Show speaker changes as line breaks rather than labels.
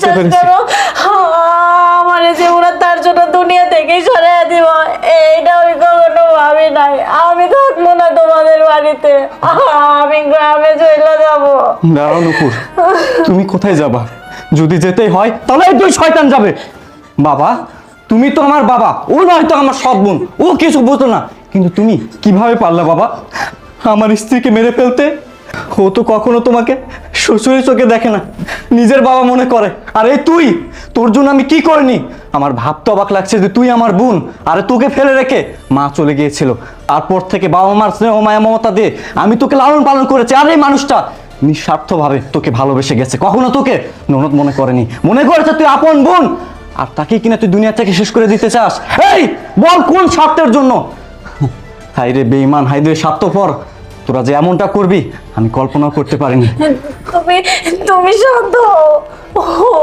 বুঝতে পেরেছি।
আমারে যে ওরা তার জন্য দুনিয়া থেকেই সরিয়ে দিব এইটা আমি কখনো ভাবি নাই। আমি থাকবো না তোমাদের বাড়িতে, আমি গ্রামে চলে যাবো।
দাঁড়াও নূপুর, তুমি কোথায় যাবা? যদি যেতেই হয় তাহলে এই দুই শয়তান যাবে। বাবা, তুমি তো আমার বাবা, ও নয়তো আমার সৎ বোন, ও কিছু বুঝতো না, কিন্তু তুমি কিভাবে পারলে বাবা আমার স্ত্রীকে মেরে ফেলতে? ও তো কখনো তোমাকে শ্বশুরের চোখে দেখে না, নিজের বাবা মনে করে। আর এই তুই, তোর জন্য আমি কি করিনি? আমার ভাবতে অবাক লাগছে যে তুই আমার বোন, আরে তোকে ফেলে রেখে মা চলে গিয়েছিল, তারপর থেকে বাবা মার স্নেহ মায়া মমতা দিয়ে আমি তোকে লালন পালন করেছি। আর এই মানুষটা নিঃস্বার্থভাবে তোকে ভালোবেসে গেছে, কখনো তোকে ননদ মনে করেনি, মনে করেছে তুই আপন বোন। আর তাকে কিনা তুই দুনিয়া থেকে শেষ করে দিতে চাস? এই বল, কোন স্বার্থের জন্য? হাই রে বেঈমান, হাই রে স্বার্থপর, তোরা যে এমনটা করবি আমি কল্পনাও করতে পারিনি।
তুমি তুমি শান্ত হও।